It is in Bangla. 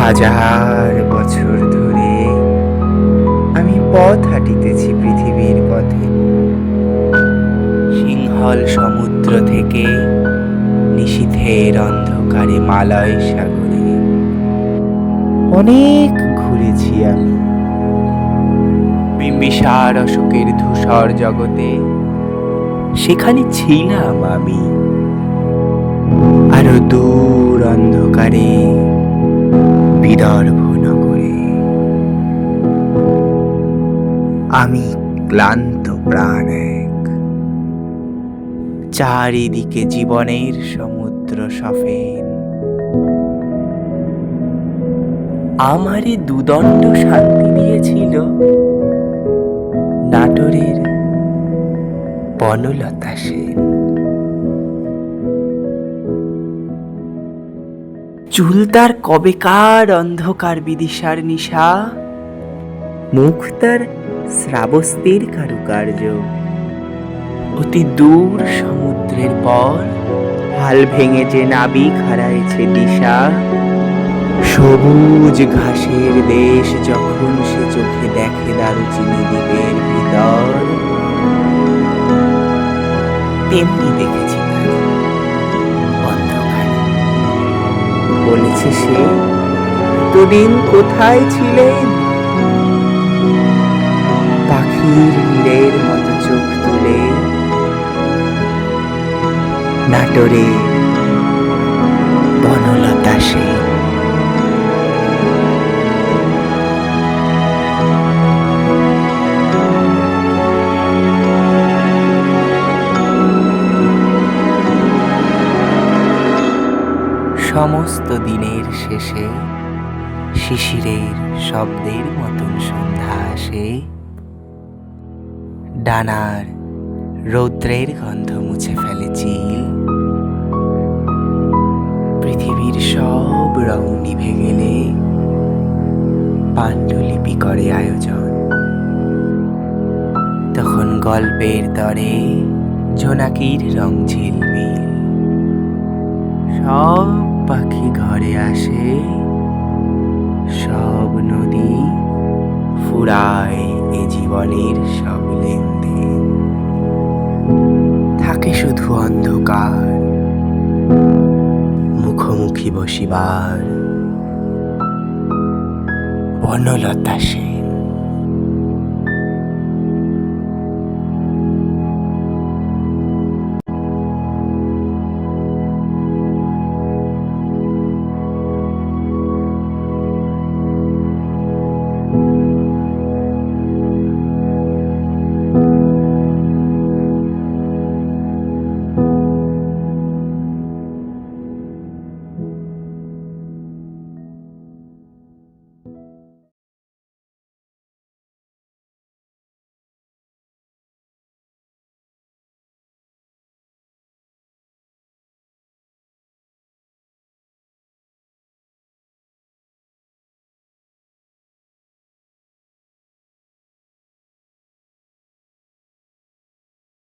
হাজার বছর ধরে আমি পথ হাঁটিতেছি পৃথিবীর পথে। সিংহল সমুদ্র থেকে নিশীথের অন্ধকারে মালয় সাগরে অনেক ঘুরেছি আমি। বিম্বিসার অশোকের ধূসর জগতে সেখানে ছিলাম আমি। আরো দূর অন্ধকারে বিদর্ভ নগরে আমি ক্লান্ত প্রাণ এক। চারিদিকে জীবনের সমুদ্র সফেন। আমারে দুদণ্ড শান্তি দিয়েছিল নাটোরের বনলতা সেন। চুল তার কবেকার অন্ধকার বিদিশার নিশা, মুখ তার শ্রাবস্তির কারুকার্য। অতি দূর সমুদ্রের পর হাল ভেঙে যে নাবিক হারাইছে দিশা, সবুজ ঘাসের দেশ যখন সে চোখে দেখে দারুচিনি দ্বীপের ভিতর, তেমনি দেখেছি তাকে অন্ধকারে। বলেছে সে, এতদিন কোথায় ছিলেন? পাখির নীড়ের মতো চোখ তুলে নাটোরের বনলতা সেন। সমস্ত দিনের শেষে শিশিরের শব্দের মতন সন্ধ্যা আসে। ডানার রৌদ্রের গন্ধ মুছে ফেলে চিল। পৃথিবীর সব রং নিভে গেলে পাণ্ডুলিপি করে আয়োজন। তখন গল্পের তরে জোনাকির রং ঝিলমিল। সব পাখি ঘরে আসে, সব নদী ফুরায় এ জীবনের সব লেনদেন। থাকে শুধু অন্ধকার, মুখোমুখি বসিবার বনলতা সেন।